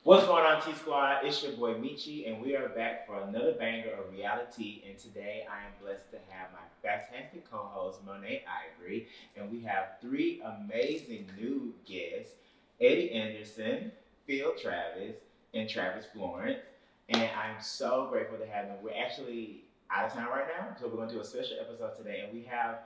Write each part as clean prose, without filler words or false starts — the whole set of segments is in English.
What's going on, T Squad? It's your boy Michi, and we are back for another banger of reality. And today I am blessed to have my fantastic co host, Monet Ivory, and we have three amazing new guests: Eddie Anderson, Phil Travis, and Travis Florence. And I'm so grateful to have them. We're actually out of town right now, so we're going to do a special episode today, and we have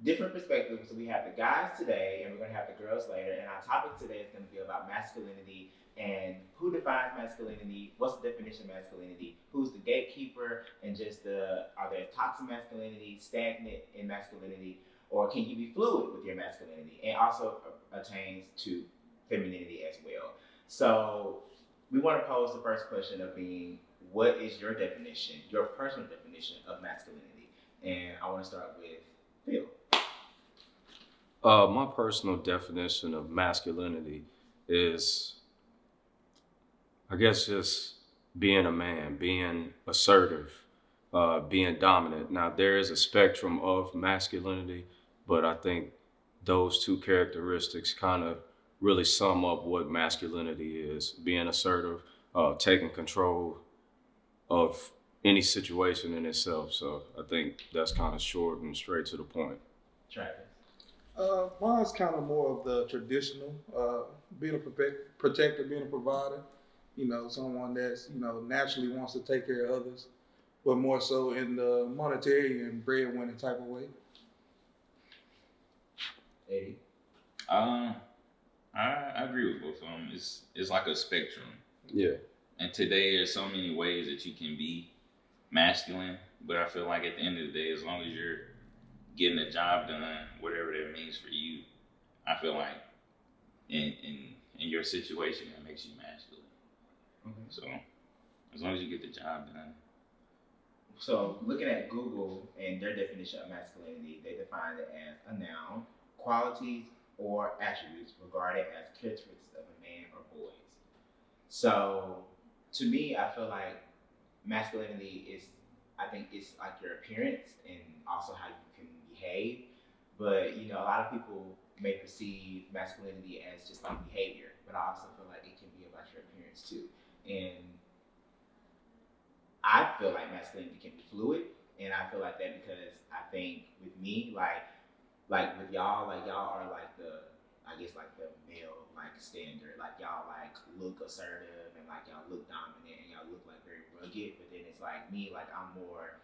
different perspectives. So we have the guys today, and we're going to have the girls later. And our topic today is going to be about masculinity and who defines masculinity, what's the definition of masculinity, who's the gatekeeper, and just are there toxic masculinity, stagnant in masculinity, or can you be fluid with your masculinity, and also attains to femininity as well. So we want to pose the first question of being, what is your definition, your personal definition of masculinity? And I want to start with Phil. My personal definition of masculinity is, I guess, just being a man, being assertive, being dominant. Now, there is a spectrum of masculinity, but I think those two characteristics kind of really sum up what masculinity is: being assertive, taking control of any situation in itself. So I think that's kind of short and straight to the point. Travis. Mine's kind of more of the traditional, being a protector, being a provider. Someone that's naturally wants to take care of others, but more so in the monetary and breadwinning type of way. Eddie. I agree with both of them. It's like a spectrum. Yeah. And today there's so many ways that you can be masculine, but I feel like at the end of the day, as long as you're getting the job done, whatever that means for you, I feel like in your situation that makes you masculine. Mm-hmm. So as long as you get the job done. So looking at Google and their definition of masculinity, they define it as a noun, qualities or attributes regarded as characteristics of a man or boys. So to me, I feel like masculinity is, I think it's like your appearance and also how you can behave. But a lot of people may perceive masculinity as just like behavior, but I also feel like it can be about your appearance too. And I feel like masculinity can be fluid, and I feel like that because I think with me, like with y'all, like y'all are like the, I guess like the male like standard, like y'all like look assertive and like y'all look dominant and y'all look like very rugged. But then it's like me, like I'm more,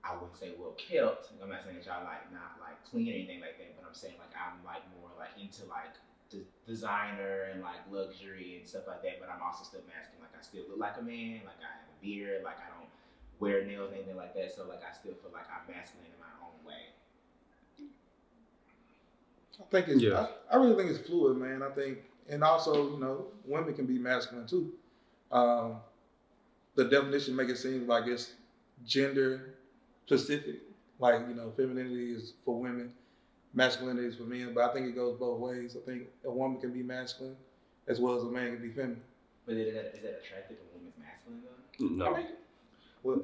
I wouldn't say well kept. I'm not saying that y'all like not like clean or anything like that, but I'm saying like I'm like more like into like designer and like luxury and stuff like that. But I'm also still masculine. Like I still look like a man. Like I have a beard. Like I don't wear nails, anything like that. So like I still feel like I'm masculine in my own way. I really think it's fluid, man. I think, and also, women can be masculine too. The definition make it seem like it's gender specific. Like, femininity is for women, masculinity is for men. But I think it goes both ways. I think a woman can be masculine as well as a man can be feminine. But is that attractive? A woman's masculine though? No. I mean, what?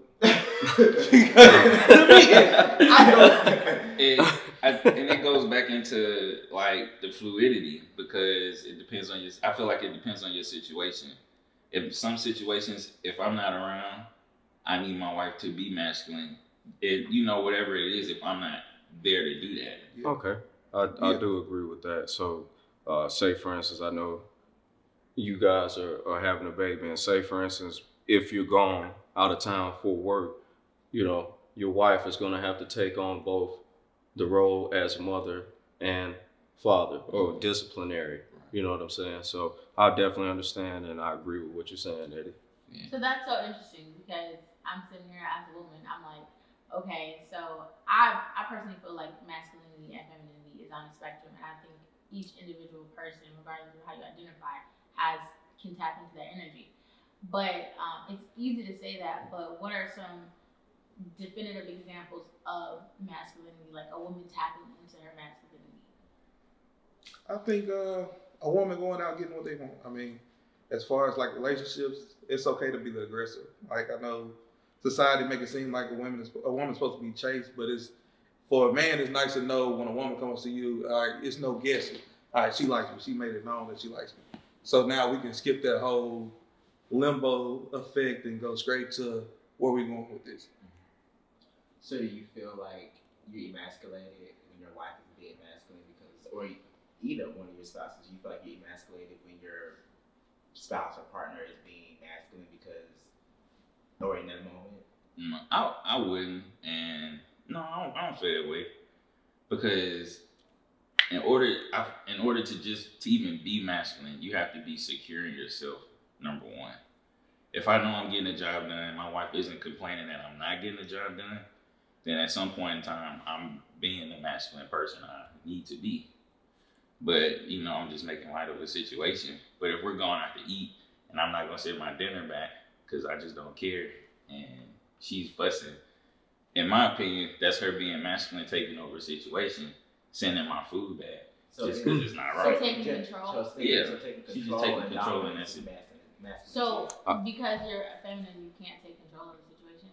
And it goes back into like the fluidity because it depends on I feel like it depends on your situation. In some situations, if I'm not around, I need my wife to be masculine. Whatever it is, if I'm not there to do that. Yeah. Okay. I do agree with that. So, say for instance, I know you guys are having a baby, and say for instance, if you're gone out of town for work, your wife is going to have to take on both the role as mother and father or disciplinary. You know what I'm saying? So I definitely understand and I agree with what you're saying, Eddie. Yeah. So that's so interesting because I'm sitting here as a woman. I'm like, okay, so I personally feel like masculinity and femininity is on a spectrum, and I think each individual person, regardless of how you identify, can tap into that energy. But it's easy to say that, but what are some definitive examples of masculinity, like a woman tapping into her masculinity? I think a woman going out getting what they want. I mean, as far as like relationships, it's okay to be the aggressor. Like I know society make it seem like a woman's supposed to be chaste, but it's for a man. It's nice to know when a woman comes to you. All right, it's no guessing. All right, she likes me. She made it known that she likes me. So now we can skip that whole limbo effect and go straight to where we going with this. So do you feel like you're emasculated when your wife is being masculine because, or either one of your spouses, you feel like you're emasculated when your spouse or partner is being masculine because, or in that moment? I wouldn't, and no, I don't feel that way because in order to just to even be masculine, you have to be secure in yourself. Number one, if I know I'm getting the job done, my wife isn't complaining that I'm not getting the job done, then at some point in time, I'm being the masculine person I need to be. But I'm just making light of the situation. But if we're going out to eat and I'm not gonna sit my dinner back because I just don't care, and she's fussing, in my opinion, that's her being masculine, taking over a situation, sending my food back. So Just because it's not So right. taking control. So taking She's control just taking and control, and dominance that's is it. masculine. So because you're feminine, you can't take control of the situation.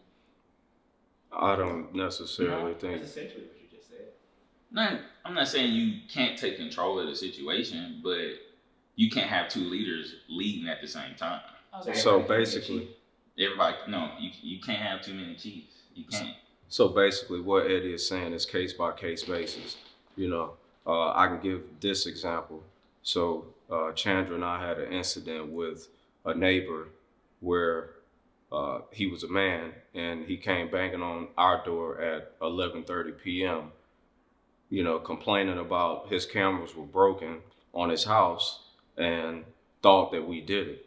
I don't necessarily That's think. essentially what you just said. No, I'm not saying you can't take control of the situation, but you can't have two leaders leading at the same time. Okay. So everybody can basically, Everybody, no, you can't have too many chiefs. You can't. So basically, what Eddie is saying is case by case basis. I can give this example. So Chandra and I had an incident with a neighbor where he was a man and he came banging on our door at 11:30 p.m. Complaining about his cameras were broken on his house and thought that we did it.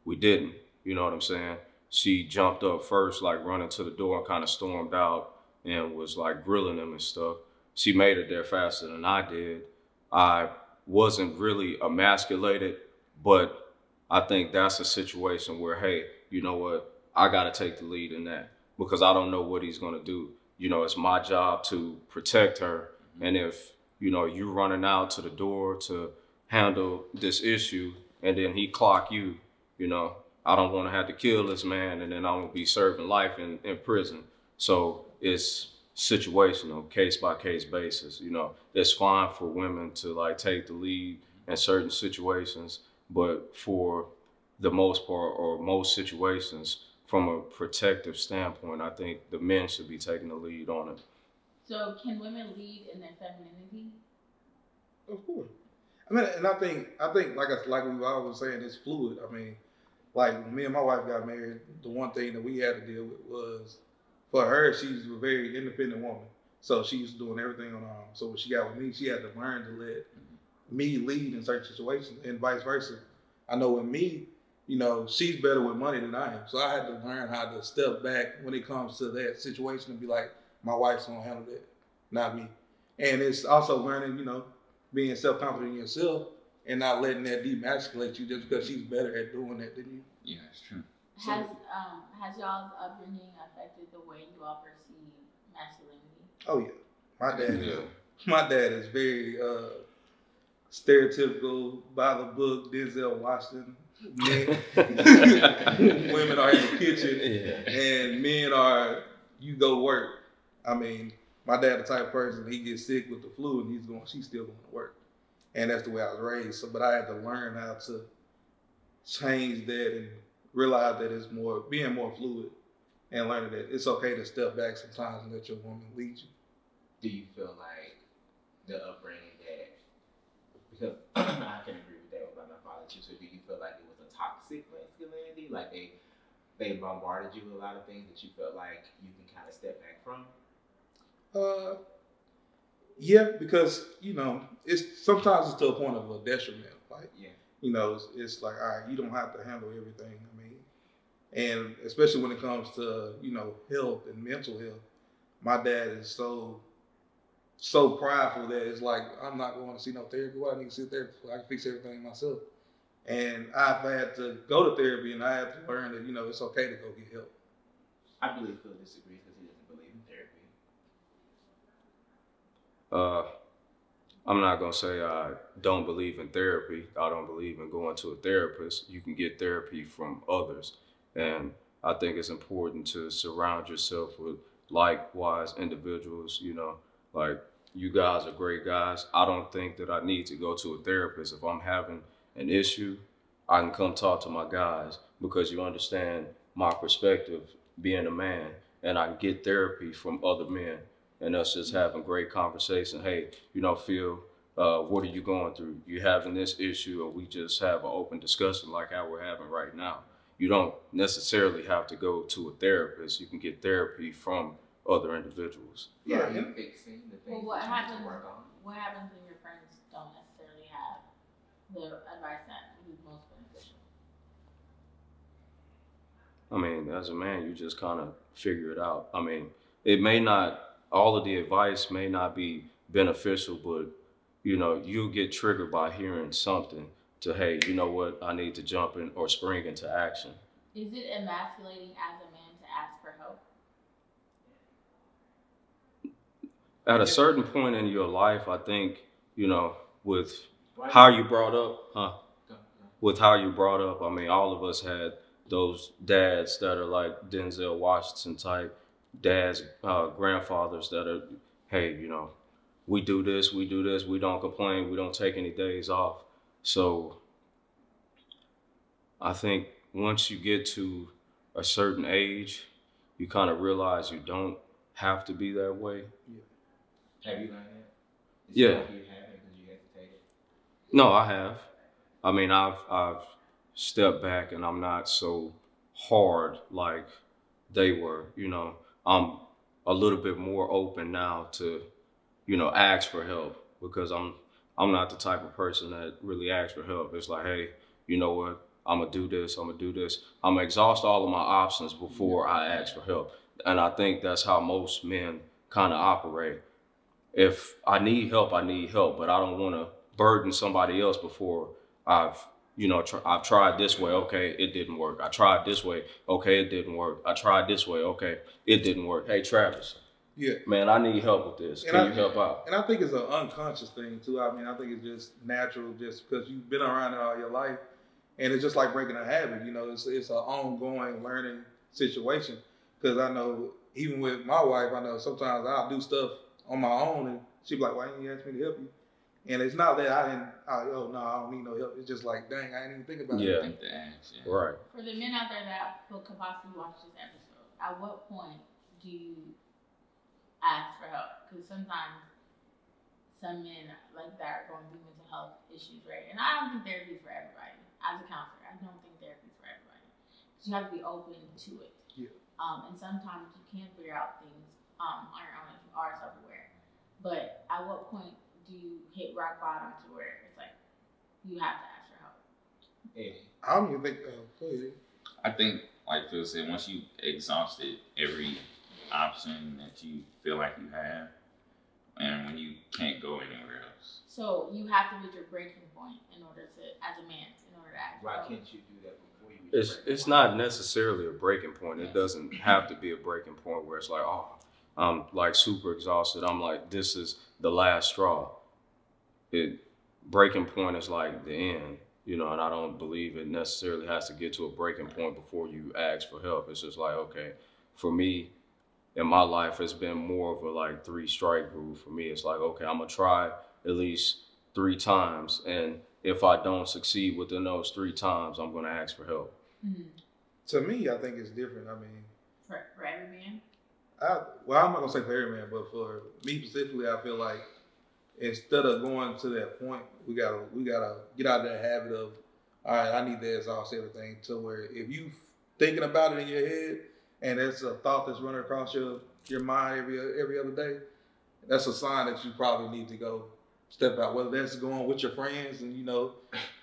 We didn't. You know what I'm saying? She jumped up first, like running to the door and kind of stormed out and was like grilling him and stuff. She made it there faster than I did. I wasn't really emasculated, but I think that's a situation where, hey, you know what? I got to take the lead in that because I don't know what he's going to do. It's my job to protect her. And if, you running out to the door to handle this issue and then he clock you, I don't want to have to kill this man and then I'm going to be serving life in prison. So it's situational, case by case basis. It's fine for women to like take the lead in certain situations, but for the most part or most situations, from a protective standpoint, I think the men should be taking the lead on it. So can women lead in their femininity? Of course. I mean, and I think like we always saying, it's fluid. I mean, like when me and my wife got married, the one thing that we had to deal with was, for her, she's a very independent woman. So she's doing everything on her own. So when she got with me, she had to learn to let me lead in certain situations and vice versa. I know with me, she's better with money than I am. So I had to learn how to step back when it comes to that situation and be like, my wife's gonna handle that, not me. And it's also learning, being self-confident in yourself and not letting that demasculate you just because she's better at doing that than you. Yeah, that's true. Has y'all's upbringing affected the way you all perceive masculinity? Oh yeah, my dad is very stereotypical, by the book, Denzel Washington. Women are in the kitchen and men are, you go work. I mean, my dad the type of person, he gets sick with the flu and she's still going to work. And that's the way I was raised. So, but I had to learn how to change that and realize that it's being more fluid and learning that it's okay to step back sometimes and let your woman lead you. Do you feel like the upbringing that, because I can agree with that about my father too, so do you feel like it was a toxic masculinity? Like they bombarded you with a lot of things that you felt like you can kind of step back from? Yeah, because it's sometimes it's to a point of a detriment. Like, it's like, all right, you don't have to handle everything. I mean, and especially when it comes to health and mental health, my dad is so prideful that it's like, I'm not going to see no therapy. Why I need to see therapy? I can fix everything myself. And I've had to go to therapy, and I have to learn that it's okay to go get help. I believe Phil disagrees because he doesn't believe in therapy. I'm not going to say I don't believe in therapy. I don't believe in going to a therapist. You can get therapy from others. And I think it's important to surround yourself with likewise individuals. Like you guys are great guys. I don't think that I need to go to a therapist if I'm having an issue. I can come talk to my guys because you understand my perspective being a man, and I can get therapy from other men, and us just having great conversation. Hey, Phil, what are you going through? You having this issue, or we just have an open discussion like how we're having right now. You don't necessarily have to go to a therapist. You can get therapy from other individuals. Yeah, Yeah, you fixing the Well, things what that you need happens? to work on. What happens when your friends don't necessarily have the advice that would be most beneficial? I mean, as a man, you just kind of figure it out. I mean, it may not, all of the advice may not be beneficial, but you'll get triggered by hearing something to, hey, you know what, I need to jump in or spring into action. Is it emasculating as a man to ask for help? At a certain point in your life, I think, with how you brought up, with how you brought up, I mean, all of us had those dads that are like Denzel Washington type dads, grandfathers that are, hey, we do this, we don't complain, we don't take any days off. So I think once you get to a certain age, you kind of realize you don't have to be that way. Have you learned that? Yeah. Like you haven't because you hesitated. No, I have. I mean, I've stepped back and I'm not so hard like they were. I'm a little bit more open now to, ask for help because I'm not the type of person that really asks for help. It's like, hey, you know what? I'm gonna do this. I'm gonna do this. I'm gonna exhaust all of my options before I ask for help. And I think that's how most men kind of operate. If I need help, I need help, but I don't want to burden somebody else before I've, I've tried this way. Okay, it didn't work. I tried this way. Okay, it didn't work. I tried this way. Okay, it didn't work. Hey, Travis. Yeah. Man, I need help with this. Can you help out? And I think it's an unconscious thing too. I mean, I think it's just natural, just because you've been around it all your life, and it's just like breaking a habit. It's an ongoing learning situation. Because I know, even with my wife, I know sometimes I'll do stuff on my own, and she'll be like, "Why didn't you ask me to help you?" And it's not that I don't need no help. It's just like, dang, I didn't even think about it. Yeah. Think the ass, yeah. Right. For the men out there that could possibly watch this episode, at what point do you ask for help? Because sometimes some men like that are going through mental health issues, right? And I don't think therapy is for everybody. As a counselor, I don't think therapy is for everybody. Because you have to be open to it. Yeah. And sometimes you can't figure out things on your own if you are self-aware. But at what point do you hit rock bottom to where it's like you have to ask for help? Yeah. I don't even think. Go ahead. I think, like Phil said, once you exhausted every option that you feel like you have, and when you can't go anywhere else. So you have to reach your breaking point in order to, as a man, in order to ask for Why help. can't you do that before you reach your It's not necessarily a breaking point. It doesn't have to be a breaking point where it's like, oh, I'm like super exhausted. I'm like, this is the last straw. Breaking point is like the end, and I don't believe it necessarily has to get to a breaking point before you ask for help. It's just like, okay, for me, in my life, it's been more of a like 3-strike rule for me. It's like, okay, I'm gonna try at least 3 times, and if I don't succeed within those 3 times, I'm gonna ask for help. Mm-hmm. To me, I think it's different. I mean, For every man? I'm not gonna say for every man, but for me specifically, I feel like instead of going to that point, we gotta get out of that habit of, all right, I need to exhaust everything. To where if you thinking about it in your head and it's a thought that's running across your mind every other day, that's a sign that you probably need to go step out. Whether that's going with your friends, and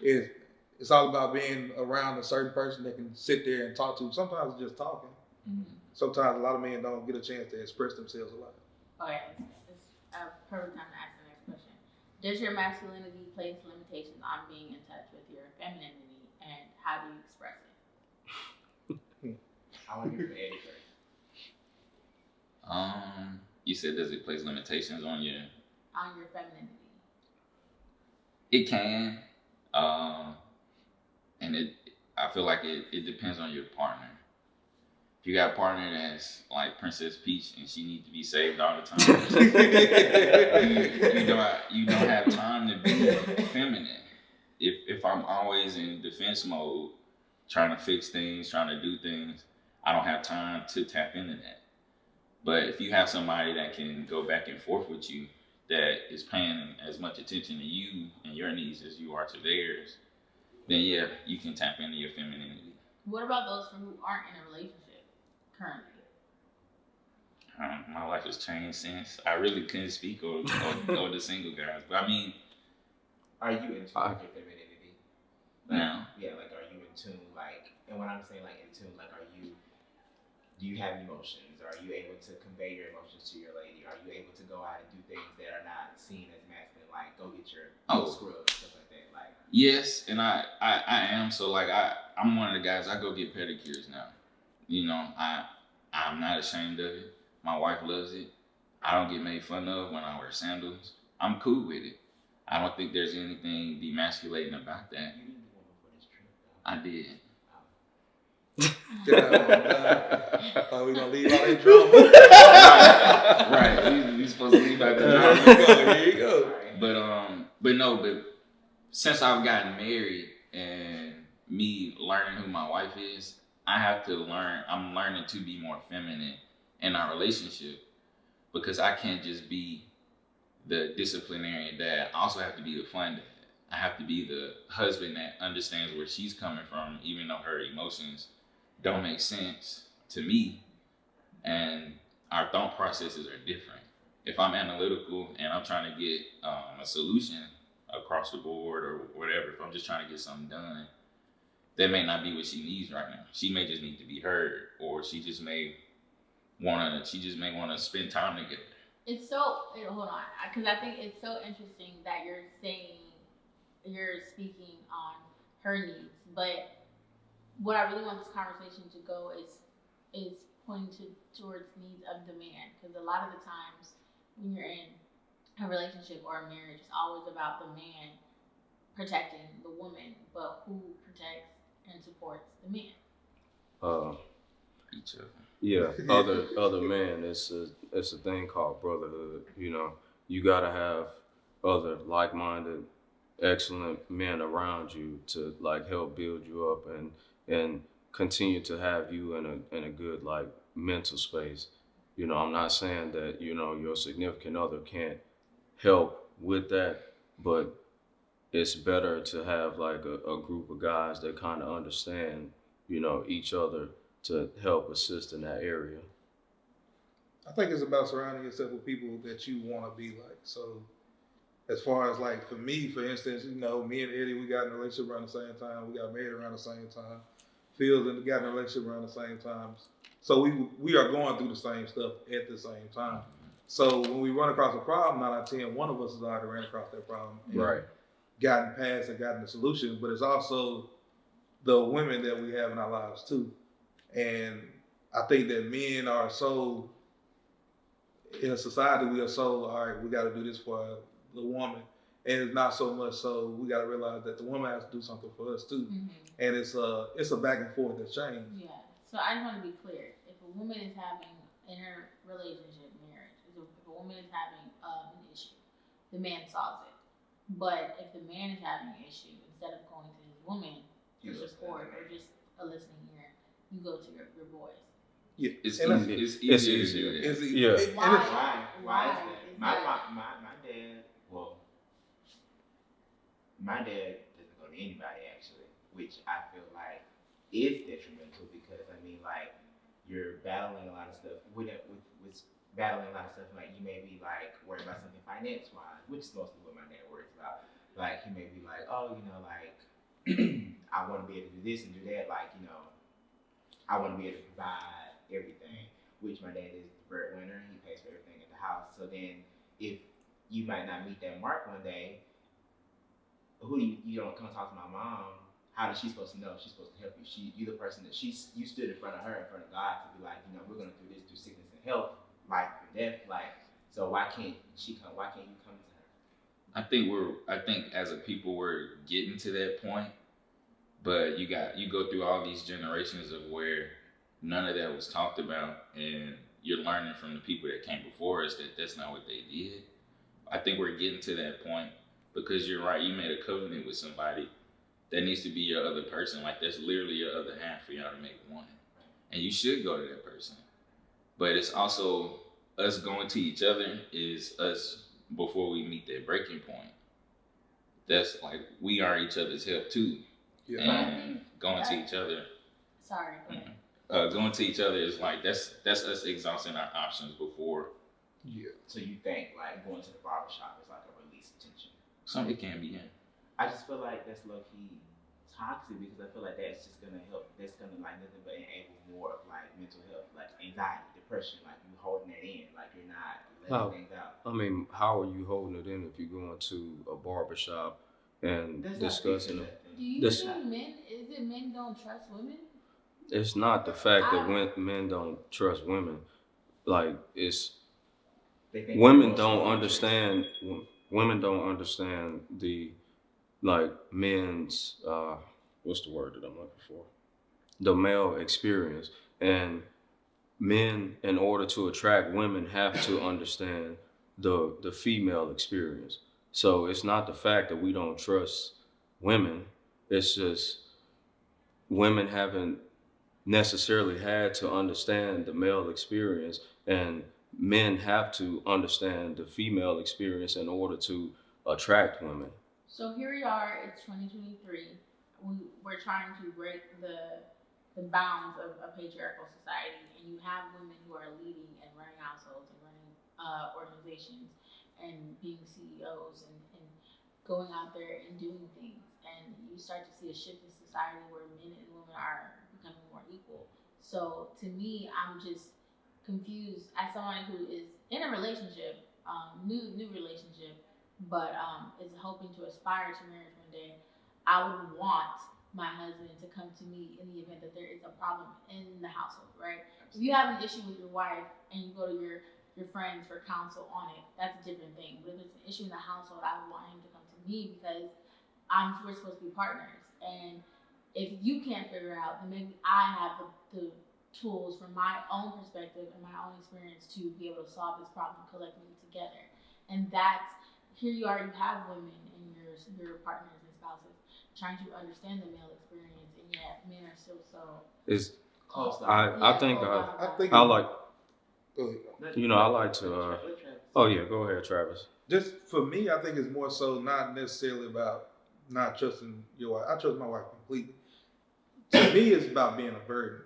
it's all about being around a certain person that can sit there and talk to. Sometimes it's just talking. Mm-hmm. Sometimes a lot of men don't get a chance to express themselves a lot. Okay, it's a perfect time to ask the next question. Does your masculinity place limitations on being in touch with your femininity, and how do you express it? I want to hear from Eddie first. You said, does it place limitations on you? On your femininity. It can, and I feel like it depends on your partner. If you got a partner that's like Princess Peach and she needs to be saved all the time, you don't have time to be feminine. if I'm always in defense mode, trying to fix things, trying to do things, I don't have time to tap into that. But if you have somebody that can go back and forth with you, that is paying as much attention to you and your needs as you are to theirs, then yeah, you can tap into your femininity. What about those who aren't in a relationship currently? My life has changed since. I really couldn't speak on the single guys, but I mean, Are you in tune with your femininity? Like, now, yeah, like are you in tune? Like, and when I'm saying like in tune, like do you have emotions? Are you able to convey your emotions to your lady? Are you able to go out and do things that are not seen as masculine, like go get your scrub and stuff like that? Like, yes, and I am. So like I'm one of the guys. I go get pedicures now. You know, I'm not ashamed of it. My wife loves it. I don't get made fun of when I wear sandals. I'm cool with it. I don't think there's anything demasculating about that. you didn't do one before this trip, though. I did. Are we gonna leave all that drama? Right. We supposed to leave out the drama. Here you go. But since I've gotten married and me learning who my wife is, I have to learn. I'm learning to be more feminine in our relationship because I can't just be the disciplinarian dad. I also have to be the fun dad. I have to be the husband that understands where she's coming from, even though her emotions don't make sense to me, and our thought processes are different. If I'm analytical and I'm trying to get a solution across the board or whatever, if I'm just trying to get something done, that may not be what she needs right now. She may just need to be heard, or she just may want to spend time together. It's so hold on, because I think it's so interesting that you're speaking on her needs, but what I really want this conversation to go is pointing towards needs of the man, because a lot of the times when you're in a relationship or a marriage, it's always about the man protecting the woman, but who protects and supports the man? Each other. Yeah, other men. It's a thing called brotherhood. You know, you gotta have other like-minded, excellent men around you to like help build you up and continue to have you in a good like mental space. You know, I'm not saying that your significant other can't help with that, but it's better to have like a group of guys that kind of understand each other to help assist in that area. I think it's about surrounding yourself with people that you want to be like. So, as far as like for me, for instance, me and Eddie, we got in a relationship around the same time. We got married around the same time. Fields and got in a relationship around the same time. So we are going through the same stuff at the same time. So when we run across a problem, 9 out of 10, one of us has already ran across that problem. Right. Gotten past and gotten the solution. But it's also the women that we have in our lives too. And I think that men are so, in a society, we are so, all right, we got to do this for the woman. And it's not so much so we got to realize that the woman has to do something for us too. Mm-hmm. And it's a back and forth exchange. Yeah. So I just want to be clear. If a woman is having, in her relationship, marriage, if a woman is having an issue, the man solves it. But if the man is having an issue, instead of going to his woman for support or just a listening ear, you go to your boys. Yeah, it's easier. It's easy. Why is that? My dad. Well, my dad doesn't go to anybody actually, which I feel like is detrimental because I mean, like you're battling a lot of stuff with battling a lot of stuff. Like you may be like worried about something finance wise, which is mostly what my dad worries about. Like he may be like, oh, like I want to be able to do this and do that. Like I want to be able to provide everything, which my dad is the breadwinner. He pays for everything at the house. So then, if you might not meet that mark one day, who do you don't come talk to my mom? How is she supposed to know? She's supposed to help you. You the person that you stood in front of her, in front of God, to be like, we're gonna do this through sickness and health, life and death. Like, so why can't she come? Why can't you come to her? I think as a people we're getting to that point, but you go through all these generations of where none of that was talked about, and you're learning from the people that came before us that that's not what they did. I think we're getting to that point, because you're right. You made a covenant with somebody. That needs to be your other person. Like that's literally your other half for y'all to make one. And you should go to that person. But it's also us going to each other is us before we meet that breaking point. That's like we are each other's help too. Yeah. And going to each other. Sorry, go ahead. Going to each other is like that's us exhausting our options before. Yeah. So you think like going to the barbershop is like a release of tension? Some it can be. Yeah. I just feel like that's low key toxic because I feel like that's just gonna help. That's gonna like nothing but enable more of like mental health, like anxiety, depression. Like you holding that in, like you're not letting things out. I mean, how are you holding it in if you're going to a barbershop and That's discussing it? Do you think men? Is it men don't trust women? It's not the fact that men don't trust women. Like it's women don't understand. Women don't understand the like men's what's the word that I'm looking for? The male experience. And men, in order to attract women, have to understand the female experience. So it's not the fact that we don't trust women. It's just women haven't necessarily had to understand the male experience, and men have to understand the female experience in order to attract women. So here we are. It's 2023. We're trying to break the bounds of a patriarchal society, and you have women who are leading and running households and running organizations and being CEOs and going out there and doing things. And you start to see a shift in society where men and women are becoming more equal. So to me, I'm just confused as somebody who is in a relationship, new relationship, but is hoping to aspire to marriage one day. I would want my husband to come to me in the event that there is a problem in the household, right? If you have an issue with your wife and you go to your friends for counsel on it, that's a different thing. But if it's an issue in the household, I would want him to come to me because we're supposed to be partners. And if you can't figure it out, then maybe I have the tools from my own perspective and my own experience to be able to solve this problem collectively together. And that's, here you are, you have women and your partners and spouses trying to understand the male experience, and yet men are still so close. I think I like, I like to oh yeah, go ahead, Travis. Just for me, I think it's more so not necessarily about not trusting your wife. I trust my wife completely. To me, it's about being a burden.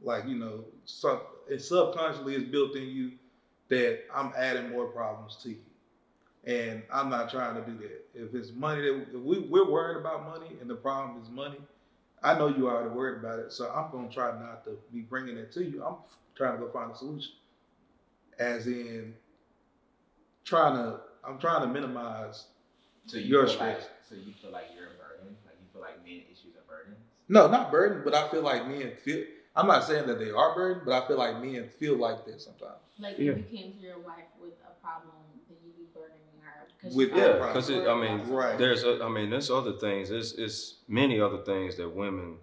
Like, it subconsciously is built in you that I'm adding more problems to you. And I'm not trying to do that. If it's money, if we're worried about money and the problem is money, I know you already worried about it. So I'm going to try not to be bringing it to you. I'm trying to go find a solution. As in, I'm trying to minimize your stress. So you feel like you're a burden? Like you feel like men issues are burdens? No, not burden, but I feel like men feel. I'm not saying that they are burden, but I feel like men feel like this sometimes. Like if you came to your wife with a problem, then you'd be burdening her. Because there's other things. It's many other things that women,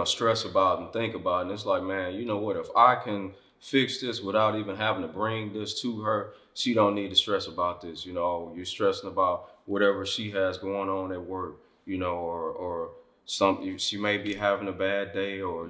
stress about and think about, and it's like, man, you know what? If I can fix this without even having to bring this to her, she don't need to stress about this. You're stressing about whatever she has going on at work, or something. She may be having a bad day, or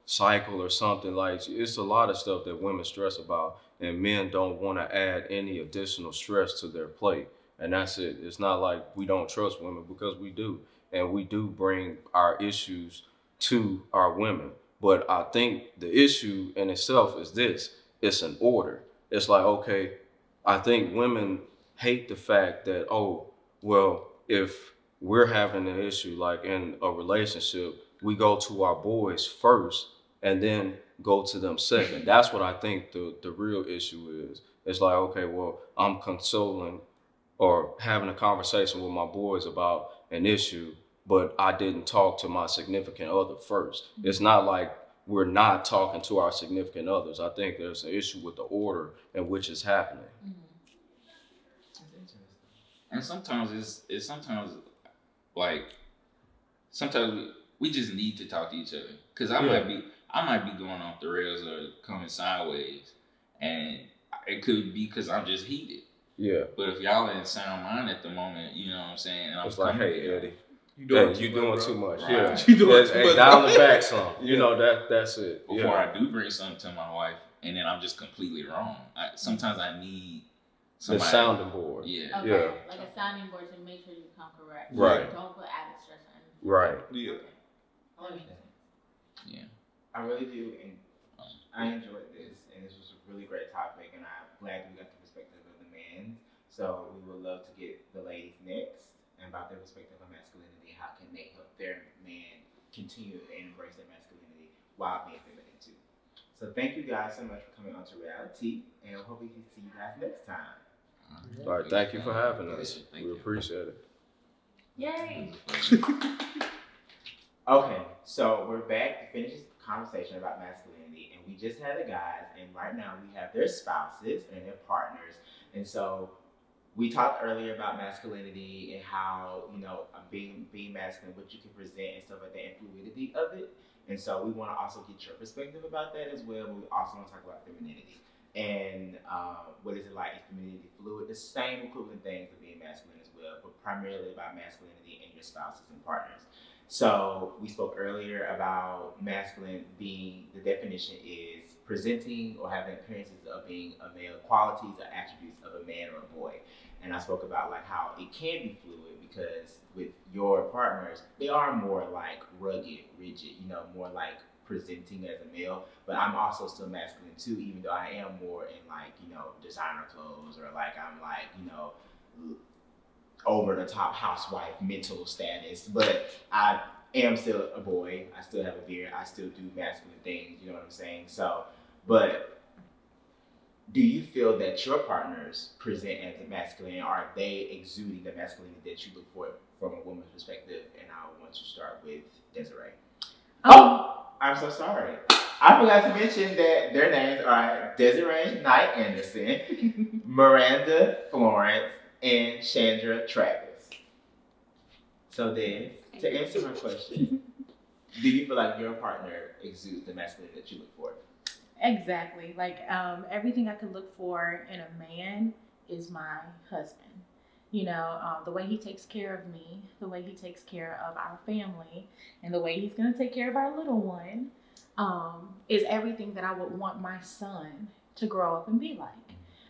cycle or something. Like, it's a lot of stuff that women stress about, and men don't want to add any additional stress to their plate. And that's it. It's not like we don't trust women, because we do, and we do bring our issues to our women. But I think the issue in itself is this: it's an order. It's like, okay, I think women hate the fact that, oh, well, if we're having an issue like in a relationship, we go to our boys first and then go to them second. That's what I think the real issue is. It's like, okay, well, I'm consoling or having a conversation with my boys about an issue, but I didn't talk to my significant other first. It's not like we're not talking to our significant others. I think there's an issue with the order in which it's happening. And sometimes it's sometimes like sometimes we just need to talk to each other, because I might be going off the rails or coming sideways, and it could be because I'm just heated. Yeah. But if y'all in sound mind at the moment, you know what I'm saying? And I'm It's like, coming hey, to y'all. Eddie. You doing You too doing much, too bro. much. Right. Yeah. You doing too Hey, much, dial bro. it back some. You Yeah. know, that's it. Before Yeah. I do bring something to my wife, and then I'm just completely wrong. Sometimes I need The somebody. sounding board. Yeah. Okay. Yeah. Like a sounding board to make sure you come correct. Right. Don't put added stress on anything. Right. Yeah. Okay. That makes sense. Yeah. I really do, and I enjoyed this, and this was a really great topic, and I'm glad we got the perspective of the men. So we would love to get the ladies next and about their perspective on masculinity. How can they help their man continue and embrace their masculinity while being feminine too? So thank you guys so much for coming on to Reality, and hope we can see you guys next time. All right. Thank you for having us. Thank We you. appreciate it. Yay. Okay, so we're back to finish this conversation about masculinity, and we just had the guys, and right now we have their spouses and their partners, and so we talked earlier about masculinity and how being masculine, what you can present and stuff like that, and fluidity of it, and so we want to also get your perspective about that as well. But we also want to talk about femininity and what is it like? Is femininity fluid? The same equivalent things of being masculine as well, but primarily about masculinity and your spouses and partners. So we spoke earlier about masculine being, the definition is presenting or having appearances of being a male, qualities or attributes of a man or a boy. And I spoke about like how it can be fluid because with your partners, they are more like rugged, rigid, more like presenting as a male. But I'm also still masculine too, even though I am more in like, designer clothes or like I'm like, over the top housewife mental status, but I am still a boy. I still have a beard. I still do masculine things. You know what I'm saying? So, but do you feel that your partners present as a masculine? Are they exuding the masculinity that you look for from a woman's perspective? And I want to start with Desiree. Oh, I'm so sorry. I forgot to mention that their names are Desiree Knight Anderson, Miranda Florence, and Chandra Travis. So then, to answer my question, do you feel like your partner exudes the masculinity that you look for? Exactly. Like everything I could look for in a man is my husband. The way he takes care of me, the way he takes care of our family, and the way he's going to take care of our little one is everything that I would want my son to grow up and be like.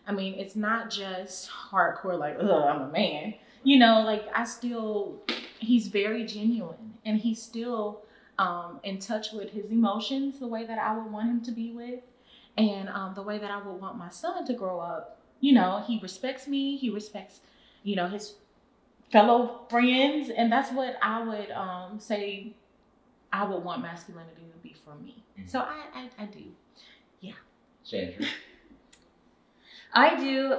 I mean, it's not just hardcore, like, I'm a man. He's very genuine, and he's still in touch with his emotions the way that I would want him to be with, and the way that I would want my son to grow up. He respects me, he respects, his fellow friends, and that's what I would say I would want masculinity to be for me. Mm-hmm. So I do. Yeah. Chandra? I do.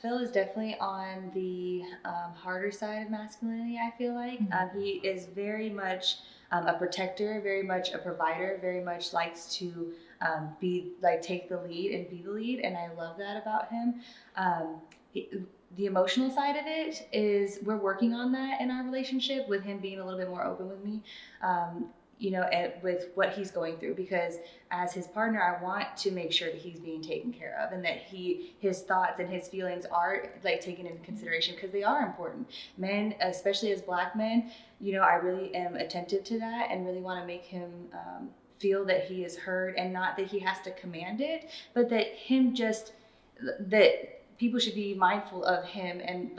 Phil is definitely on the harder side of masculinity, I feel like. Mm-hmm. He is very much a protector, very much a provider, very much likes to take the lead and be the lead, and I love that about him. The emotional side of it is we're working on that in our relationship with him being a little bit more open with me. With what he's going through, because as his partner, I want to make sure that he's being taken care of and that his thoughts and his feelings are taken into consideration, because they are important. Men, especially as Black men, I really am attentive to that and really want to make him feel that he is heard, and not that he has to command it, but that that people should be mindful of him and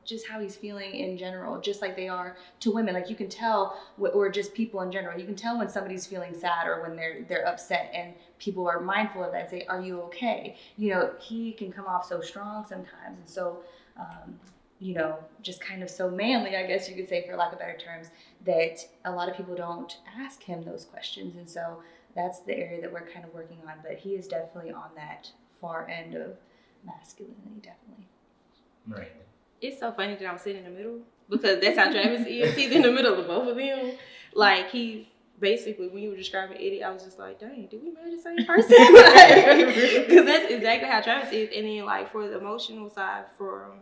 just how he's feeling in general, just like they are to women. Like you can tell, or just people in general, you can tell when somebody's feeling sad or when they're upset, and people are mindful of that and say, are you okay? He can come off so strong sometimes, and so, just kind of so manly, I guess you could say, for lack of better terms, that a lot of people don't ask him those questions. And so that's the area that we're kind of working on, but he is definitely on that far end of masculinity, definitely. Miranda? It's so funny that I'm sitting in the middle, because that's how Travis is. He's in the middle of both of them. Like, he's basically, when you were describing Eddie, I was just like, dang, did we marry the same person? Because that's exactly how Travis is. And then, for the emotional side, for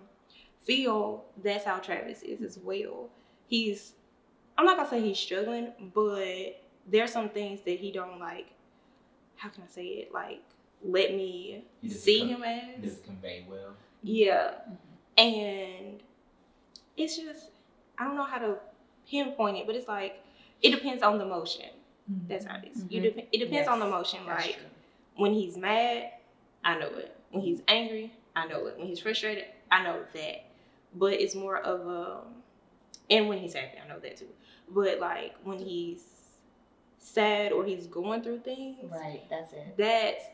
Phil, that's how Travis is as well. I'm not going to say he's struggling, but there's some things that he don't how can I say it? let me He doesn't see con- him He as. doesn't convey well. Yeah. And it's just, I don't know how to pinpoint it, but it's like, it depends on the emotion. That's how it is. It depends on the emotion. Like, when he's mad, I know it. When he's angry, I know it. When he's frustrated, I know that. But it's more of a, and when he's happy, I know that too. But like, when he's sad or he's going through things, Right, that's it. that's,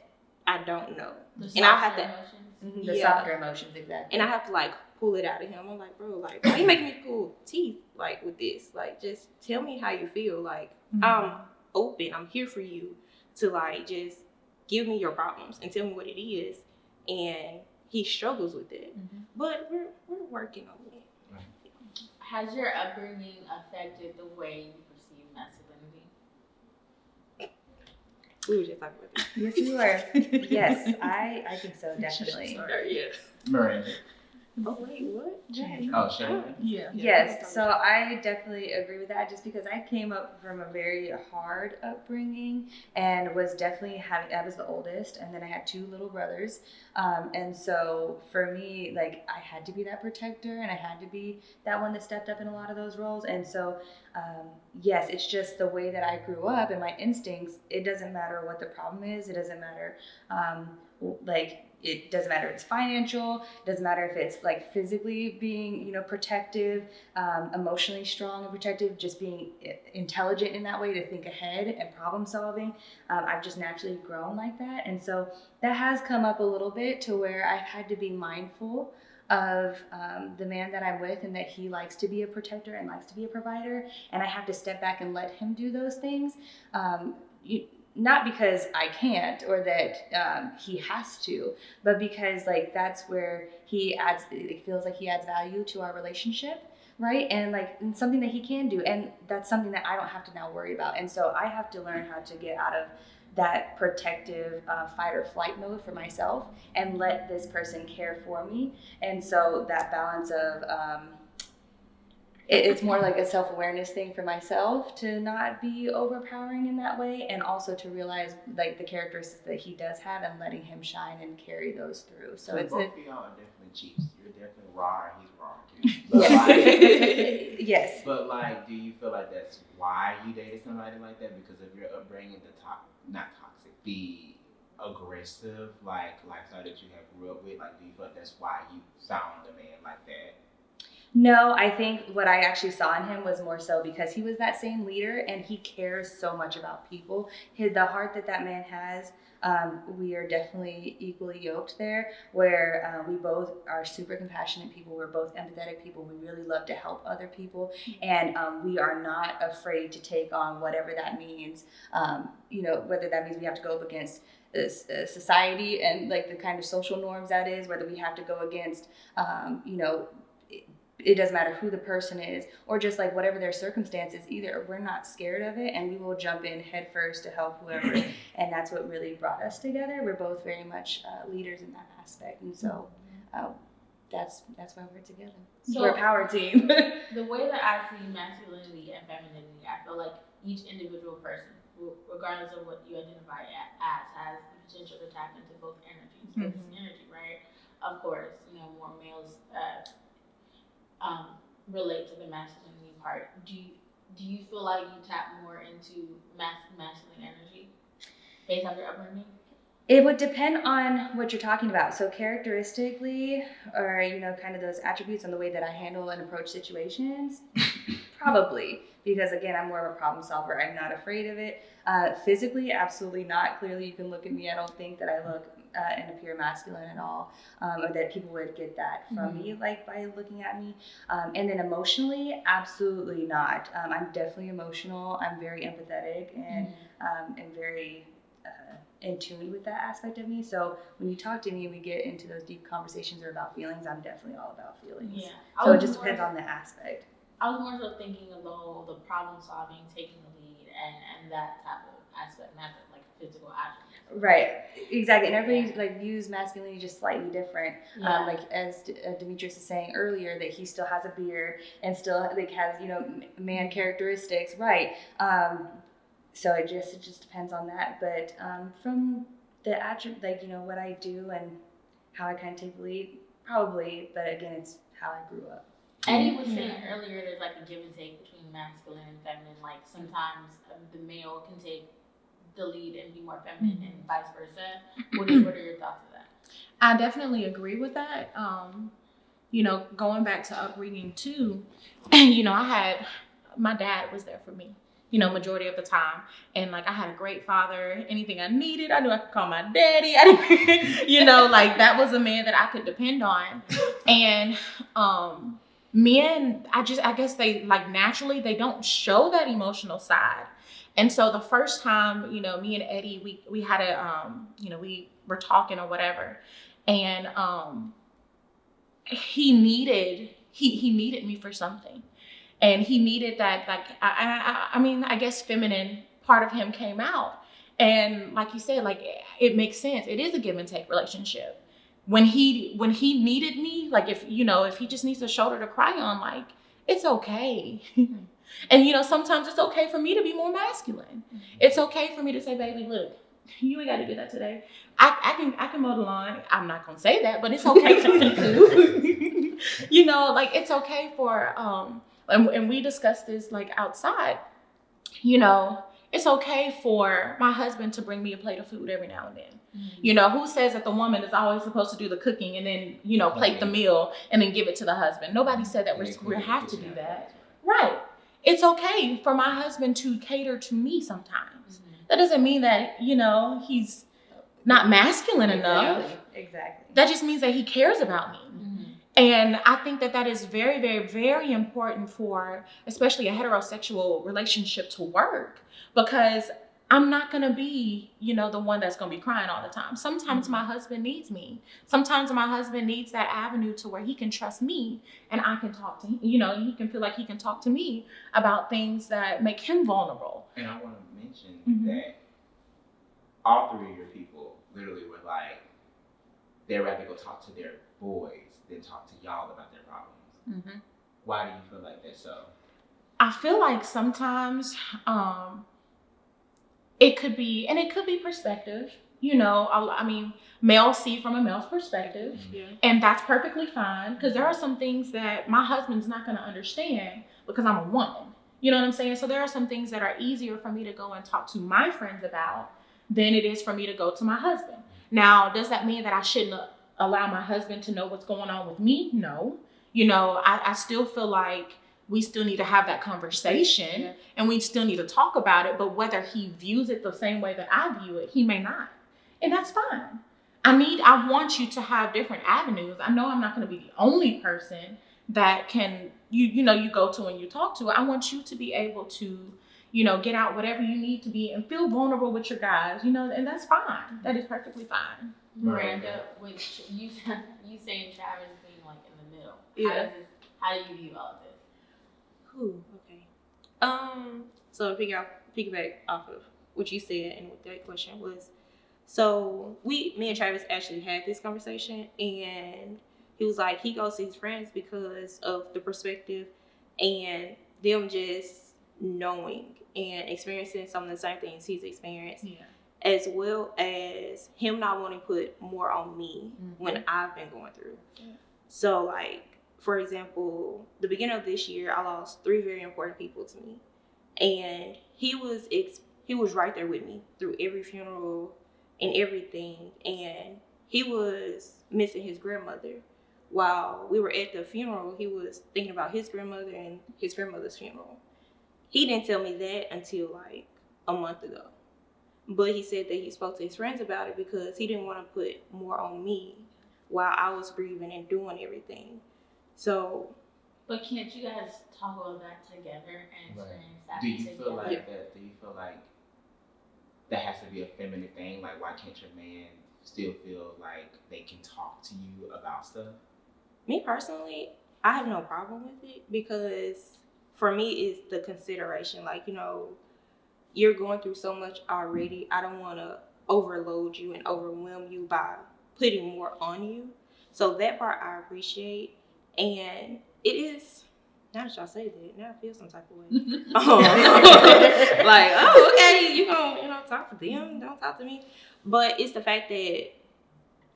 I don't know. The And I'll have softer to, emotions. The softer emotions, exactly. and I have to like pull it out of him. I'm like, bro, like, why you making me pull teeth like with this? Like, just tell me how you feel. Like, I'm open. I'm here for you to like just give me your problems and tell me what it is. And he struggles with it, but we're working on it. Has your upbringing affected the way you perceive masculinity? We were just talking about this. Yes, you are. Yes, I think so, definitely. Yeah. Miranda. Oh wait, what? Oh, Shannon. Yeah. Yes, so I definitely agree with that just because I came up from a very hard upbringing and was definitely I was the oldest, and then I had two little brothers. And so for me, like, I had to be that protector and I had to be that one that stepped up in a lot of those roles. And so, yes, it's just the way that I grew up and my instincts. It doesn't matter what the problem is. It doesn't matter, it doesn't matter if it's financial. It doesn't matter if it's like physically being, protective, emotionally strong and protective, just being intelligent in that way to think ahead and problem solving. I've just naturally grown like that. And so that has come up a little bit to where I've had to be mindful of the man that I'm with and that he likes to be a protector and likes to be a provider. And I have to step back and let him do those things. Not because I can't or that he has to, but because like that's where it feels like he adds value to our relationship, right? And like it's something that he can do, and that's something that I don't have to now worry about. And so I have to learn how to get out of that protective fight or flight mode for myself and let this person care for me. And so that balance of it's more like a self-awareness thing for myself to not be overpowering in that way, and also to realize like the characteristics that he does have and letting him shine and carry those through. So it's both of y'all are definitely Chiefs. You're definitely raw, and he's raw too. But like, yes. But like, do you feel like that's why you dated somebody like that, because of your upbringing, not toxic, the aggressive lifestyle that you have grew up with? Like, do you feel like that's why you found a man like that? No, I think what I actually saw in him was more so because he was that same leader and he cares so much about people. The heart that man has, we are definitely equally yoked there, where we both are super compassionate people. We're both empathetic people. We really love to help other people. And we are not afraid to take on whatever that means, whether that means we have to go up against society and like the kind of social norms that is, whether we have to go against, it doesn't matter who the person is or just like whatever their circumstances, either we're not scared of it and we will jump in head first to help whoever. And that's what really brought us together. We're both very much leaders in that aspect. And so that's why we're together. So we're a power team. The way that I see masculinity and femininity, I feel like each individual person, regardless of what you identify as, has the potential to tap into both energies. Because it's energy, right? Of course, more males relate to the masculinity part. Do you feel like you tap more into masculine energy based on your upbringing? It would depend on what you're talking about. So characteristically, or kind of those attributes and the way that I handle and approach situations, probably, because again, I'm more of a problem solver. I'm not afraid of it. Physically, absolutely not. Clearly, you can look at me. I don't think that I look and appear masculine at all, or that people would get that from me, like by looking at me. And then emotionally, absolutely not. I'm definitely emotional. I'm very empathetic and very in tune with that aspect of me. So when you talk to me, we get into those deep conversations or about feelings. I'm definitely all about feelings. Yeah. So it just depends on the aspect. I was more so thinking of the problem solving, taking the lead, and that type of aspect, not like physical attributes. Right, exactly. And everybody views masculinity just slightly different. Like as Demetrius is saying earlier, that he still has a beard and still has man characteristics, right? So it just depends on that. But from the attribute, like, what I do and how I kind of take the lead, probably, but again, it's how I grew up. Eddie was saying earlier there's like a give and take between masculine and feminine. Like sometimes the male can take the lead and be more feminine and vice versa. What are your thoughts of that? I definitely agree with that. Going back to upbringing too, I had, my dad was there for me, majority of the time. And like I had a great father. Anything I needed, I knew I could call my daddy. Like that was a man that I could depend on. And men, I guess they like naturally, they don't show that emotional side. And so the first time, me and Eddie, we had we were talking or whatever. And he needed me for something. And he needed that, like, I guess feminine part of him came out. And like you said, like, it makes sense. It is a give and take relationship. When he needed me, like if he just needs a shoulder to cry on, like, it's okay. And sometimes it's okay for me to be more masculine. It's okay for me to say, baby, look, you ain't got to do that today. I can mow the lawn. I'm not gonna say that, but it's okay for me to. Like it's okay for and we discussed this like outside. It's okay for my husband to bring me a plate of food every now and then. Who says that the woman is always supposed to do the cooking and then plate the meal and then give it to the husband? Nobody said that we have to do that. Right. It's okay for my husband to cater to me sometimes. That doesn't mean that, he's not masculine enough. Exactly. That just means that he cares about me. And I think that is very, very, very important for especially a heterosexual relationship to work, because I'm not going to be, the one that's going to be crying all the time. Sometimes my husband needs me. Sometimes my husband needs that avenue to where he can trust me and I can talk to him. He can feel like he can talk to me about things that make him vulnerable. And I want to mention that all three of your people literally were like, they'd rather go talk to their boys than talk to y'all about their problems. Why do you feel like that's so? I feel like sometimes it could be perspective. Males see from a male's perspective, and that's perfectly fine, because there are some things that my husband's not going to understand because I'm a woman. You know what I'm saying? So there are some things that are easier for me to go and talk to my friends about than it is for me to go to my husband. Now, does that mean that I shouldn't allow my husband to know what's going on with me? No. I still feel like we still need to have that conversation and we still need to talk about it. But whether he views it the same way that I view it, he may not. And that's fine. I want you to have different avenues. I know I'm not going to be the only person that can, you go to and you talk to. I want you to be able to, get out whatever you need to be and feel vulnerable with your guys, and that's fine. That is perfectly fine. Miranda, which you saying Travis being like in the middle. Yeah. How do you view all of this? Okay. So to piggyback off of what you said and what that question was, so me and Travis actually had this conversation, and he was like, he goes to his friends because of the perspective and them just knowing and experiencing some of the same things he's experienced, as well as him not wanting to put more on me when I've been going through. So like, for example, the beginning of this year, I lost 3 very important people to me, and he was right there with me through every funeral and everything, and he was missing his grandmother. While we were at the funeral, he was thinking about his grandmother and his grandmother's funeral. He didn't tell me that until like a month ago, but he said that he spoke to his friends about it because he didn't want to put more on me while I was grieving and doing everything. So, but can't you guys talk about that together and experience that together? Do you feel like that has to be a feminine thing? Like, why can't your man still feel like they can talk to you about stuff? Me personally, I have no problem with it, because for me it's the consideration. Like, you're going through so much already. I don't want to overload you and overwhelm you by putting more on you. So that part I appreciate. And it is now that y'all say that, now I feel some type of way. Like, oh, okay, you gonna talk to them, don't talk to me. But it's the fact that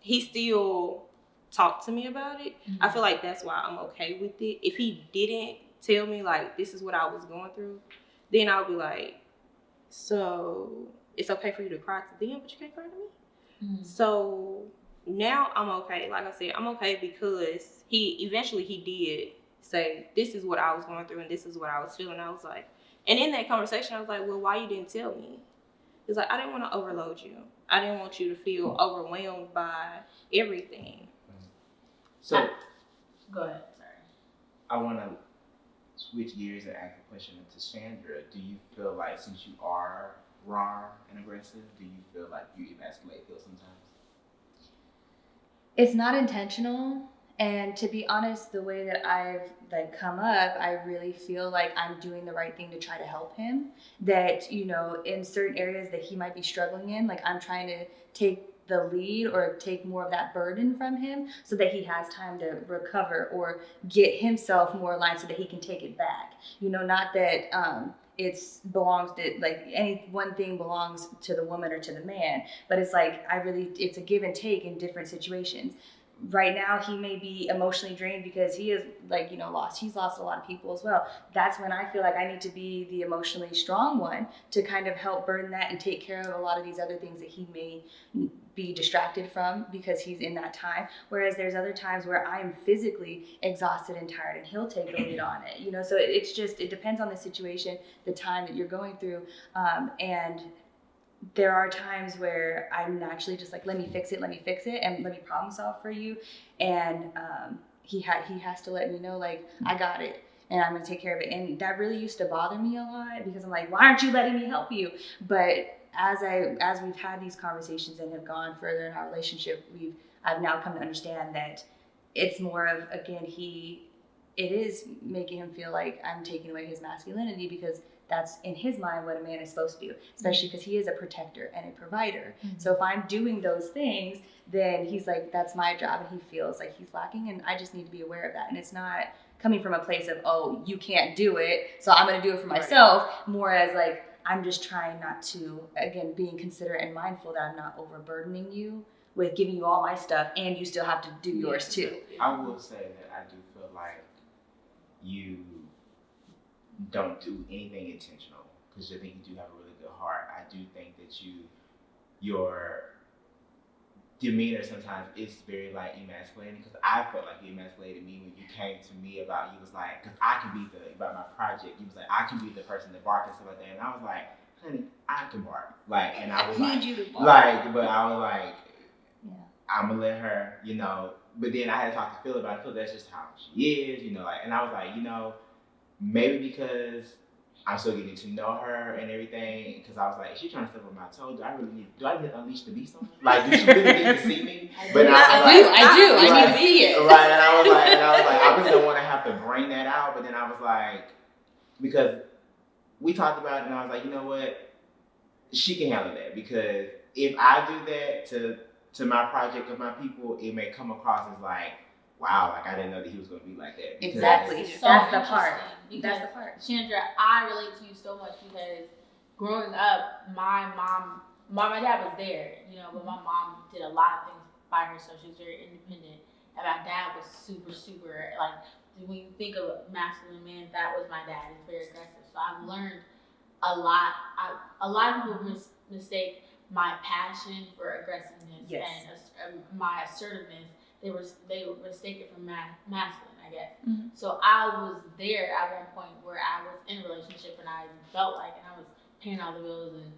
he still talked to me about it. I feel like that's why I'm okay with it. If he didn't tell me like this is what I was going through, then I'll be like, so it's okay for you to cry to them, but you can't cry to me. So now I'm okay. Like I said, I'm okay because he did say this is what I was going through and this is what I was feeling. I was like, and in that conversation, I was like, well, why you didn't tell me? It's like, I didn't want to overload you. I didn't want you to feel overwhelmed by everything. So, go ahead. Sorry. I want to switch gears and ask a question to Chandra. Do you feel like since you are raw and aggressive, do you feel like you emasculate Phil sometimes? It's not intentional. And to be honest, the way that I've come up, I really feel like I'm doing the right thing to try to help him. That, in certain areas that he might be struggling in, like I'm trying to take the lead or take more of that burden from him so that he has time to recover or get himself more aligned so that he can take it back. Not that it's belongs to like any one thing belongs to the woman or to the man, but it's like it's a give and take in different situations. Right now he may be emotionally drained because he is he's lost a lot of people as well. That's when I feel like I need to be the emotionally strong one to kind of help burden that and take care of a lot of these other things that he may be distracted from because he's in that time. Whereas there's other times where I'm physically exhausted and tired and he'll take the lead on it, so it depends on the situation, the time that you're going through. And there are times where I'm actually just like, let me fix it, and let me problem solve for you. And he has to let me know, like, I got it, and I'm going to take care of it. And that really used to bother me a lot because I'm like, why aren't you letting me help you? But as we've had these conversations and have gone further in our relationship, I've now come to understand that it's more of, again, it is making him feel like I'm taking away his masculinity because that's in his mind what a man is supposed to do, especially because he is a protector and a provider. So if I'm doing those things, then he's like, that's my job, and he feels like he's lacking, and I just need to be aware of that. And it's not coming from a place of, oh, you can't do it, so I'm going to do it for myself, more as like, I'm just trying not to, again, being considerate and mindful that I'm not overburdening you with giving you all my stuff, and you still have to do yours too. I will say that I do feel like you don't do anything intentional because I think you do have a really good heart. I do think that your demeanor sometimes is very like emasculating because I felt like you emasculated me when you came to me about, you was like, because I can be about my project, you was like, I can be the person that bark and stuff like that, and I was like, honey, I can bark, like, and I was like, you to bark. Like, but I was like, I'm gonna let her, but then I had to talk to Phil about it. Phil, that's just how she is, like, and I was like, maybe because I'm still getting to know her and everything, because I was like, is she trying to step on my toe? Do I need to unleash the beast on her? Like, do she really need to see me? But I do. I need to see it. Right, and I was like, I really don't want to have to bring that out. But then I was like, because we talked about it, and I was like, you know what? She can handle that, because if I do that to my project of my people, it may come across as like, wow, like I didn't know that he was going to be like that. Exactly. That's the part. Chandra, I relate to you so much because growing up, my dad was there, but my mom did a lot of things by herself. She was very independent. And my dad was super, super, like, when you think of a masculine man, that was my dad. He's very aggressive. So I've learned a lot. A lot of people mistake my passion for aggressiveness and my assertiveness. They would mistake it for masculine, I guess. So I was there at one point where I was in a relationship and I felt like, and I was paying all the bills and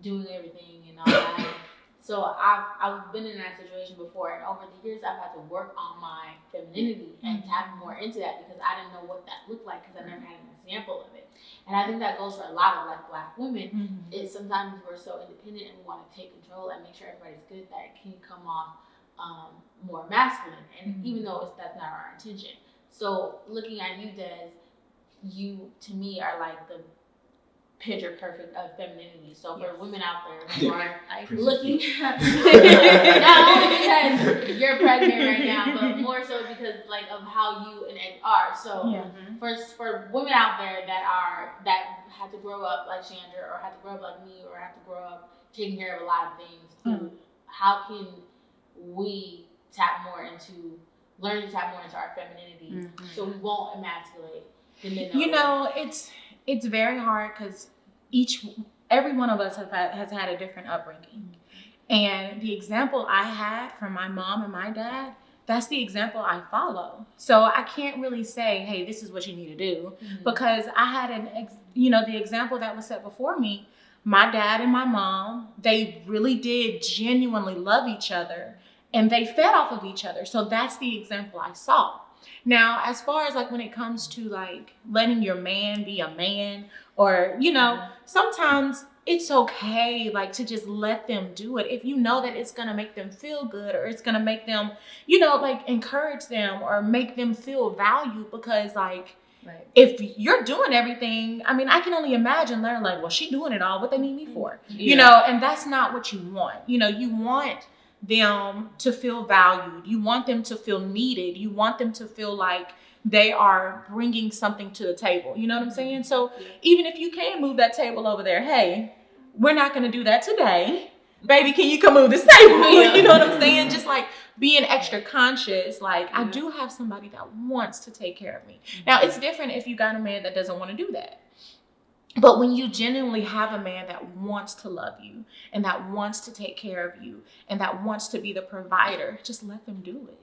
doing everything and all that. So I've been in that situation before, and over the years I've had to work on my femininity and tap more into that because I didn't know what that looked like because I never had an example of it. And I think that goes for a lot of like Black women. It's sometimes we're so independent and we want to take control and make sure everybody's good that it can come off more masculine, and even though that's not our intention. So looking at you, Des, you to me are like the picture perfect of femininity. So for Yes. women out there who are I looking, not only because you're pregnant right now, but more so because like of how you and Ed are. So Yeah. for women out there that had to grow up like Chandra, or had to grow up like me, or have to grow up taking care of a lot of things, how can we learn to tap more into our femininity so we won't emasculate the men? You know, it's very hard because every one of us has had a different upbringing. And the example I had from my mom and my dad, that's the example I follow. So I can't really say, hey, this is what you need to do, because I had the example that was set before me. My dad and my mom, they really did genuinely love each other, and they fed off of each other. So that's the example I saw. Now, as far as like when it comes to like letting your man be a man, or, sometimes it's okay like to just let them do it. If you know that it's going to make them feel good, or it's going to make them, like encourage them or make them feel valued, because like, Right. If you're doing everything, I mean, I can only imagine they're like, well, she doing it all. What they need me for? And that's not what you want. You want them to feel valued. You want them to feel needed. You want them to feel like they are bringing something to the table. You know what I'm saying? So even if you can move that table over there, hey, we're not going to do that today. Baby, can you come move this table? You know what I'm saying? Just like being extra conscious. Like, I do have somebody that wants to take care of me. Now, it's different if you got a man that doesn't want to do that. But when you genuinely have a man that wants to love you, and that wants to take care of you, and that wants to be the provider, just let them do it.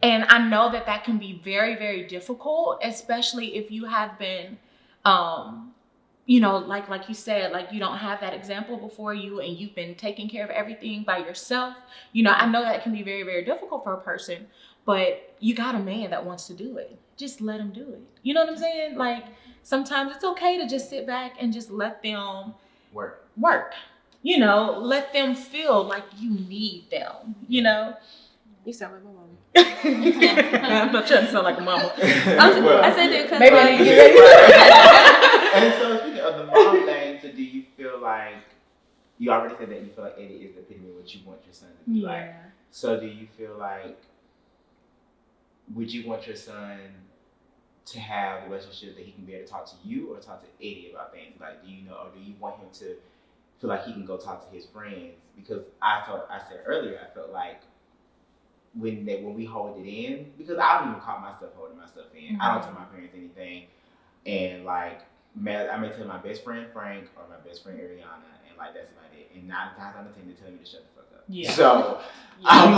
And I know that can be very, very difficult, especially if you have been, like you said, like you don't have that example before you, and you've been taking care of everything by yourself. I know that can be very, very difficult for a person, but you got a man that wants to do it. Just let him do it. You know what I'm saying? Like, sometimes it's okay to just sit back and just let them work. Let them feel like you need them, You sound like my mama. I'm not trying to sound like a mama. I said that because maybe I didn't get ready. And so, speaking of the mom thing, so do you feel like, you already said that you feel like Eddie is the epitome of what you want your son to be like. So do you feel like, would you want your son to have a relationship that he can be able to talk to you or talk to Eddie about things? Like, do you want him to feel like he can go talk to his friends? Because I said earlier, I felt like when we hold it in, because I don't even call myself holding my stuff in. I don't tell my parents anything. And like, I may tell my best friend Frank or my best friend Ariana, and like that's about it. And 9 times out of 10 they tell me to shut the fuck up. Yeah. So I'm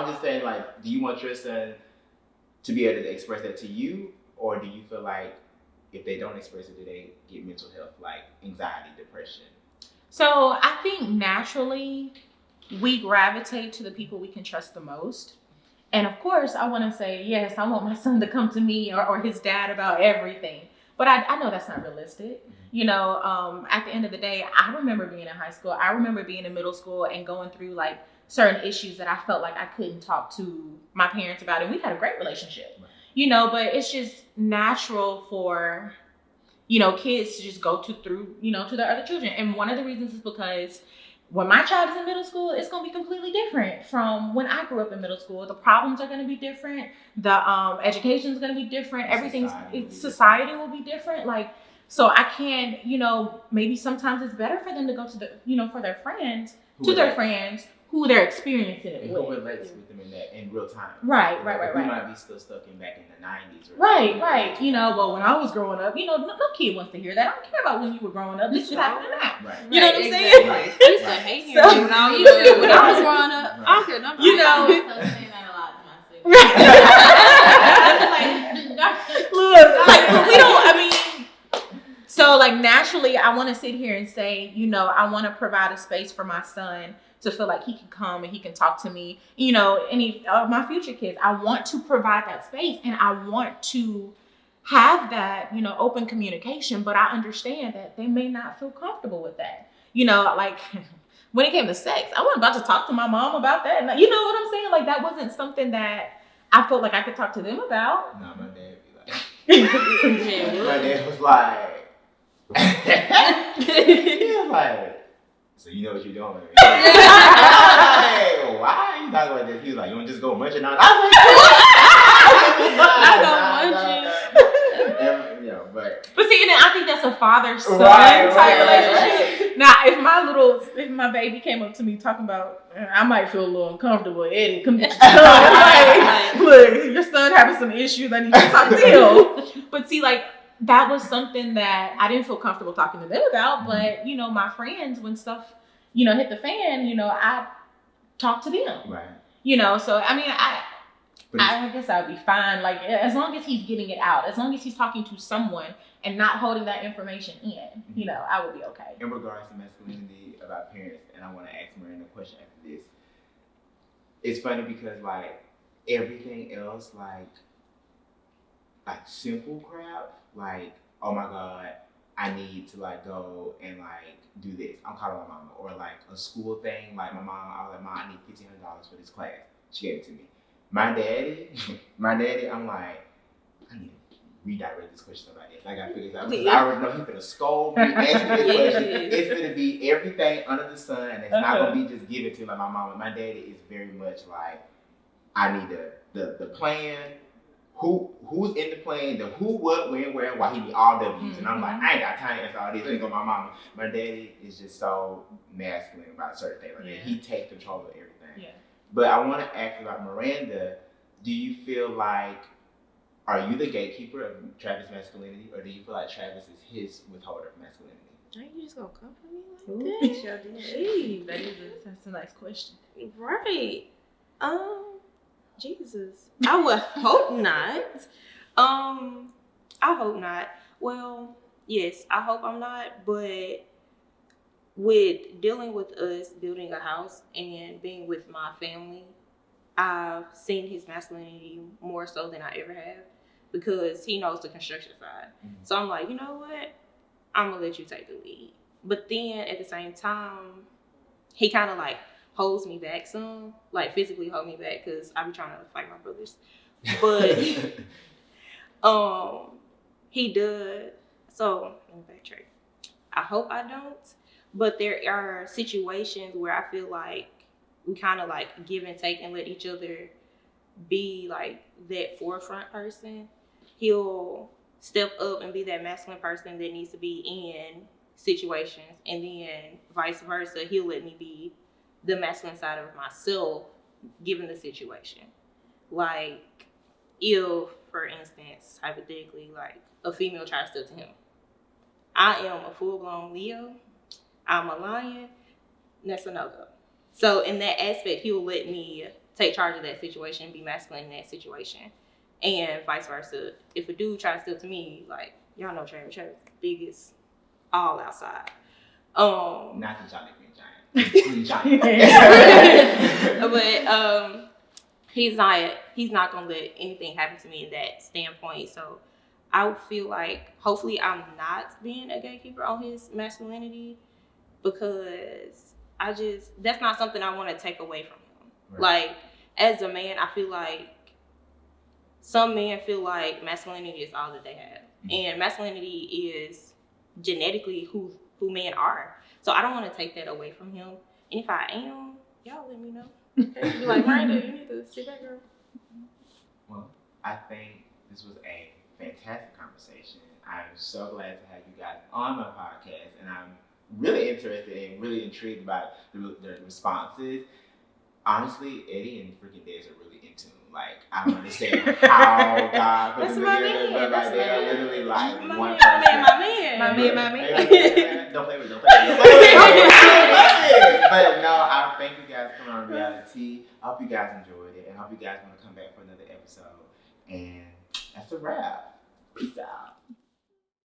just saying, like, do you want your son to be able to express that to you, or do you feel like if they don't express it, do they get mental health, like anxiety, depression? So I think naturally we gravitate to the people we can trust the most. And of course, I want to say, yes, I want my son to come to me or his dad about everything. But I know that's not realistic. At the end of the day, I remember being in high school. I remember being in middle school and going through like certain issues that I felt like I couldn't talk to my parents about. And we had a great relationship, but it's just natural for, kids to just go through their other children. And one of the reasons is because when my child is in middle school, it's going to be completely different from when I grew up in middle school. The problems are going to be different. The education is going to be different. Society will be different. Like, so I can't, maybe sometimes it's better for them to go to for their friends, friends who they're experiencing it with. Who relates with them in real time. Right. We might be still stuck back in the 90s. Right. But when I was growing up, no kid wants to hear that. I don't care about when you were growing up. This is happening now. Right. You know what I'm saying? I used to hate hearing when I was growing up. I don't care nothing. I was saying that a lot to my siblings. Look, but we don't, so like naturally I want to sit here and say, I want to provide a space for my son to feel like he can come and he can talk to me, any of my future kids. I want to provide that space, and I want to have that, open communication, but I understand that they may not feel comfortable with that. Like when it came to sex, I wasn't about to talk to my mom about that. You know what I'm saying? Like, that wasn't something that I felt like I could talk to them about. No, my dad be like, my dad was like, Yeah, like, so you know what you're doing with me. Like, why are you talking about this? He was like, you want to just go munching on? I was like, nah, but see, and I think that's a father-son Right, type right, relationship. Now, if my baby came up to me talking about, I might feel a little uncomfortable. Eddie, come get your son. Like, look, your son having some issues. I need you to talk to him. But see, like, that was something that I didn't feel comfortable talking to them about. But you know, my friends, when stuff, you know, hit the fan, you know, I talk to them. right. You know, so I mean, I guess I'd be fine. Like, as long as he's getting it out, as long as he's talking to someone and not holding that information in, you know, I would be okay. In regards to masculinity about parents, and I want to ask Miranda a question after this. It's funny because like everything else, like simple crap, like, oh my god, I need to like go and like do this. I'm calling my mama. Or like a school thing, like my mom, I was like, Mom, I need $1,500 for this class. She gave it to me. My daddy, I'm like, I need to redirect this question to somebody else. I gotta figure this out. Because I already know he's gonna scold me, ask me this question. It's gonna be everything under the sun, and it's not gonna be just given to like my mama. My daddy is very much like, I need the plan. Who's in the plan, the who, what, when, where, and why. He need all W's. And I'm like, I ain't got time to answer all these. Let me go my mama. My daddy is just so masculine about certain things. Like he takes control of everything. Yeah. But I want to ask about Miranda. Do you feel like, are you the gatekeeper of Travis' masculinity, or do you feel like Travis is his withholder of masculinity? Ain't you just gonna come for me like that? Jeez. That's a nice question. Right. Jesus. I would hope not. I hope not. Well, yes, I hope I'm not, but with dealing with us building a house and being with my family, I've seen his masculinity more so than I ever have because he knows the construction side. Mm-hmm. So I'm like, you know what? I'm gonna let you take the lead. But then at the same time, he kind of like holds me back some, like physically hold me back because I be trying to fight my brothers. But he does. So let me backtrack. I hope I don't. But there are situations where I feel like we kind of like give and take and let each other be like that forefront person. He'll step up and be that masculine person that needs to be in situations, and then vice versa, he'll let me be the masculine side of myself given the situation. Like, if, for instance, hypothetically, like a female tries to to him, I am a full-blown Leo, I'm a lion, that's a no-go. So in that aspect, he'll let me take charge of that situation, be masculine in that situation. And vice versa. If a dude tries to steal to me, like, y'all know Travis biggest all outside. Not the Johnny Green Giant. But he's not gonna let anything happen to me in that standpoint. So I would feel like hopefully I'm not being a gatekeeper on his masculinity, because that's not something I want to take away from him. Right. Like, as a man, I feel like some men feel like masculinity is all that they have. Mm-hmm. And masculinity is genetically who men are. So I don't want to take that away from him. And if I am, y'all let me know. Okay? Be like, Miranda, you need to sit back, girl. Well, I think this was a fantastic conversation. I'm so glad to have you guys on my podcast, and I'm really interested and really intrigued by the responses. Honestly, Eddie and freaking Des are really in tune. Like, I don't understand how God put them together, but like they're literally like one person. My man. Don't play with it. But no, I thank you guys for coming on Reality. I hope you guys enjoyed it, and I hope you guys want to come back for another episode. And that's a wrap. Peace out.